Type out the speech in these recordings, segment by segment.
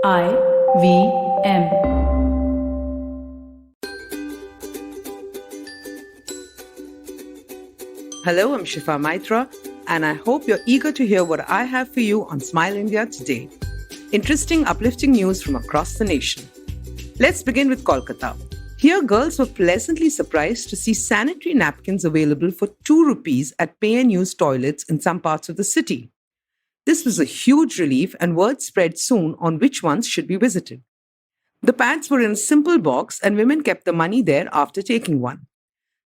I-V-M. Hello, I'm Shifa Maitra, and I hope you're eager to hear what I have for you on Smile India today. Interesting, uplifting news from across the nation. Let's begin with Kolkata. Here, girls were pleasantly surprised to see sanitary napkins available for 2 rupees at PNU's toilets in some parts of the city. This was a huge relief, and word spread soon on which ones should be visited. The pads were in a simple box, and women kept the money there after taking one.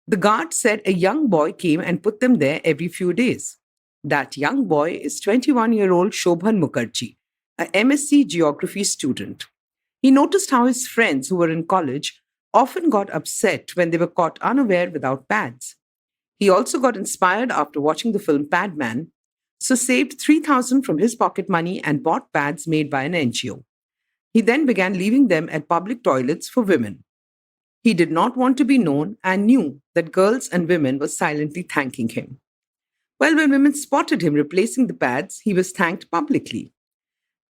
The guard said a young boy came and put them there every few days. That young boy is 21-year-old Shobhan Mukherjee, a MSc Geography student. He noticed how his friends who were in college often got upset when they were caught unaware without pads. He also got inspired after watching the film Padman, so saved 3,000 from his pocket money and bought pads made by an NGO. He then began leaving them at public toilets for women. He did not want to be known and knew that girls and women were silently thanking him. Well, when women spotted him replacing the pads, he was thanked publicly.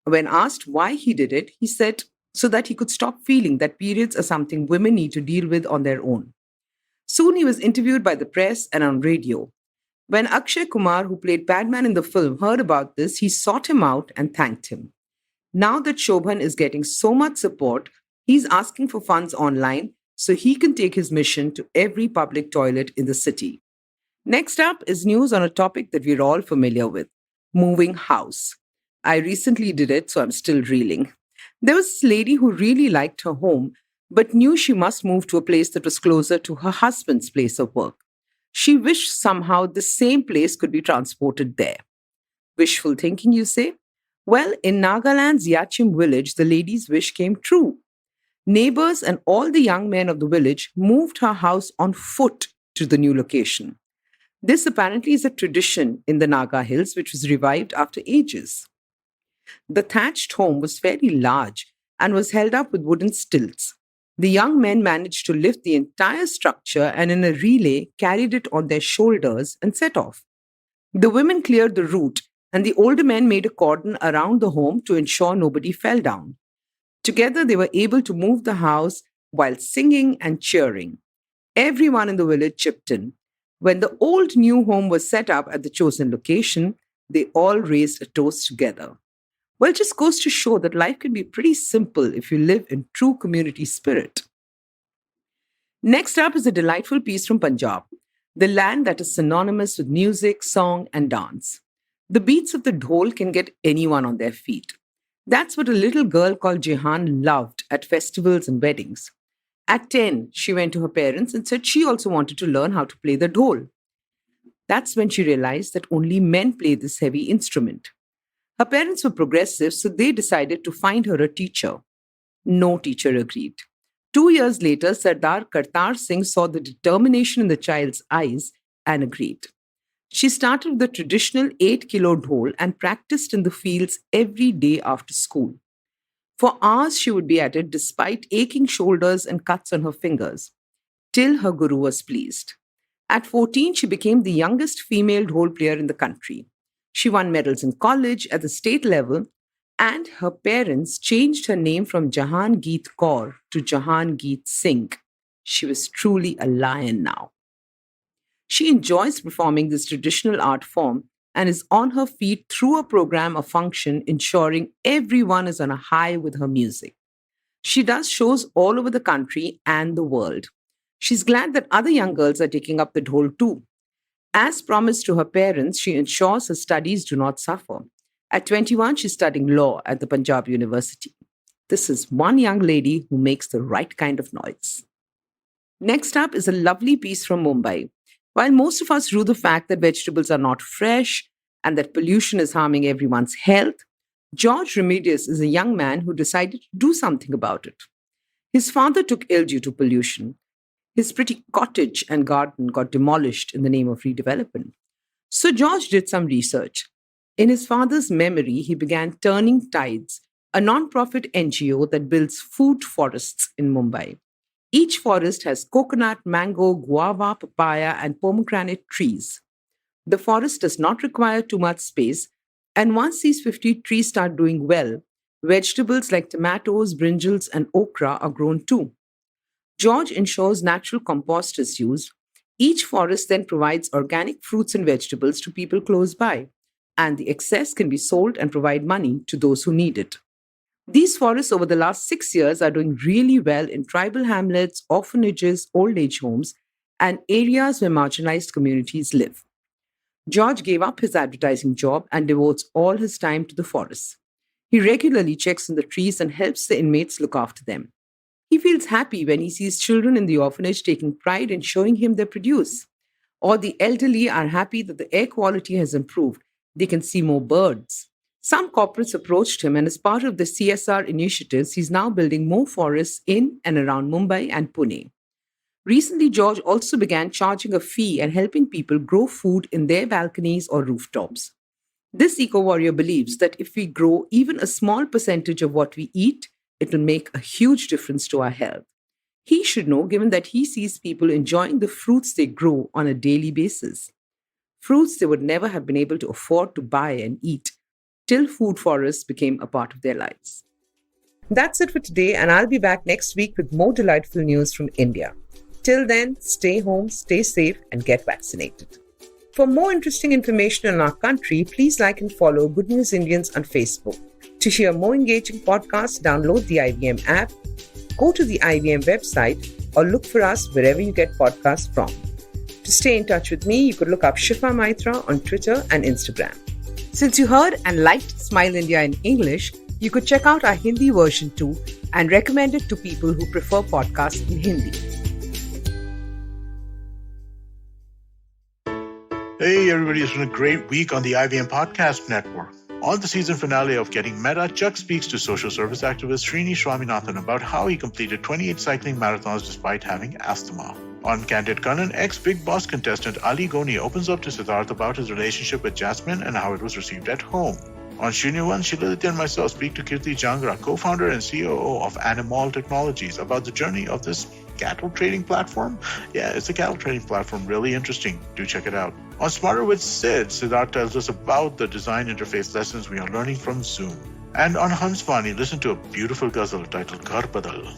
When asked why he did it, he said so that he could stop feeling that periods are something women need to deal with on their own. Soon he was interviewed by the press and on radio. When Akshay Kumar, who played Padman in the film, heard about this, he sought him out and thanked him. Now that Shobhan is getting so much support, he's asking for funds online so he can take his mission to every public toilet in the city. Next up is news on a topic that we're all familiar with: moving house. I recently did it, so I'm still reeling. There was this lady who really liked her home, but knew she must move to a place that was closer to her husband's place of work. She wished somehow the same place could be transported there. Wishful thinking, you say? Well, in Nagaland's Yachim village, the lady's wish came true. Neighbors and all the young men of the village moved her house on foot to the new location. This apparently is a tradition in the Naga Hills, which was revived after ages. The thatched home was fairly large and was held up with wooden stilts. The young men managed to lift the entire structure and, in a relay, carried it on their shoulders and set off. The women cleared the route, and the older men made a cordon around the home to ensure nobody fell down. Together, they were able to move the house while singing and cheering. Everyone in the village chipped in. When the old new home was set up at the chosen location, they all raised a toast together. Well, it just goes to show that life can be pretty simple if you live in true community spirit. Next up is a delightful piece from Punjab, the land that is synonymous with music, song, and dance. The beats of the dhol can get anyone on their feet. That's what a little girl called Jehan loved at festivals and weddings. At 10, she went to her parents and said she also wanted to learn how to play the dhol. That's when she realized that only men play this heavy instrument. Her parents were progressive, so they decided to find her a teacher. No teacher agreed. 2 years later, Sardar Kartar Singh saw the determination in the child's eyes and agreed. She started with the traditional 8-kilo dhol and practiced in the fields every day after school. For hours she would be at it despite aching shoulders and cuts on her fingers, till her guru was pleased. At 14, she became the youngest female dhol player in the country. She won medals in college, at the state level, and her parents changed her name from Jahangeet Kaur to Jahangeet Singh. She was truly a lion now. She enjoys performing this traditional art form and is on her feet through a program or function, ensuring everyone is on a high with her music. She does shows all over the country and the world. She's glad that other young girls are taking up the dhol too. As promised to her parents, she ensures her studies do not suffer. At 21, she's studying law at the Punjab University. This is one young lady who makes the right kind of noise. Next up is a lovely piece from Mumbai. While most of us rue the fact that vegetables are not fresh and that pollution is harming everyone's health, George Remedios is a young man who decided to do something about it. His father took ill due to pollution. His pretty cottage and garden got demolished in the name of redevelopment. So George did some research. In his father's memory, he began Turning Tides, a non-profit NGO that builds food forests in Mumbai. Each forest has coconut, mango, guava, papaya, and pomegranate trees. The forest does not require too much space, and once these 50 trees start doing well, Vegetables like tomatoes, brinjals, and okra are grown too. George ensures natural compost is used. Each forest then provides organic fruits and vegetables to people close by, and the excess can be sold and provide money to those who need it. These forests over the last 6 years are doing really well in tribal hamlets, orphanages, old age homes, and areas where marginalized communities live. George gave up his advertising job and devotes all his time to the forests. He regularly checks on the trees and helps the inmates look after them. He feels happy when he sees children in the orphanage taking pride in showing him their produce. Or the elderly are happy that the air quality has improved. They can see more birds. Some corporates approached him, and as part of the CSR initiatives, he's now building more forests in and around Mumbai and Pune. Recently, George also began charging a fee and helping people grow food in their balconies or rooftops. This eco warrior believes that if we grow even a small percentage of what we eat, it will make a huge difference to our health. He should know, given that he sees people enjoying the fruits they grow on a daily basis. Fruits they would never have been able to afford to buy and eat till food forests became a part of their lives. That's it for today, and I'll be back next week with more delightful news from India. Till then, stay home, stay safe, and get vaccinated. For more interesting information on our country, please like and follow Good News Indians on Facebook. To hear more engaging podcasts, download the IVM app, go to the IVM website, or look for us wherever you get podcasts from. To stay in touch with me, you could look up Shifa Maitra on Twitter and Instagram. Since you heard and liked Smile India in English, you could check out our Hindi version too and recommend it to people who prefer podcasts in Hindi. Hey everybody, it's been a great week on the IVM Podcast Network. On the season finale of Getting Meta, Chuck speaks to social service activist Srini Swaminathan about how he completed 28 cycling marathons despite having asthma. On Candid Kanan, ex-Big Boss contestant Ali Goni opens up to Siddharth about his relationship with Jasmine and how it was received at home. On Shunyuvan, Shiladitya and myself speak to Kirti Jangra, co-founder and COO of Animal Technologies, about the journey of this cattle trading platform. Yeah, it's a cattle trading platform. Really interesting. Do check it out. On Smarter with Sid, Siddharth tells us about the design interface lessons we are learning from Zoom. And on Hansvani, listen to a beautiful ghazal titled Ghar Badal.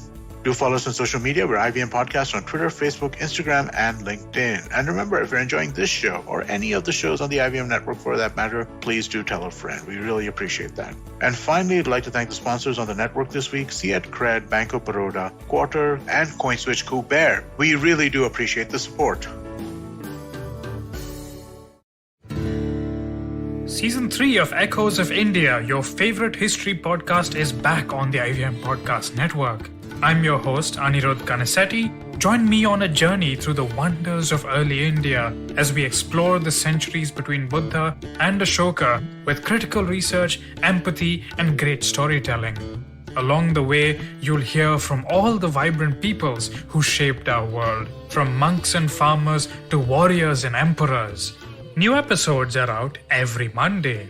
Do follow us on social media. We're IVM Podcast on Twitter, Facebook, Instagram, and LinkedIn. And remember, if you're enjoying this show or any of the shows on the IVM network for that matter, please do tell a friend. We really appreciate that. And finally, I'd like to thank the sponsors on the network this week, Ciet Cred, Banco Baroda, Quarter, and CoinSwitch Kuber. We really do appreciate the support. Season 3 of Echoes of India, your favorite history podcast, is back on the IVM Podcast Network. I'm your host, Anirudh Kanasetti. Join me on a journey through the wonders of early India as we explore the centuries between Buddha and Ashoka with critical research, empathy, and great storytelling. Along the way, you'll hear from all the vibrant peoples who shaped our world, from monks and farmers to warriors and emperors. New episodes are out every Monday.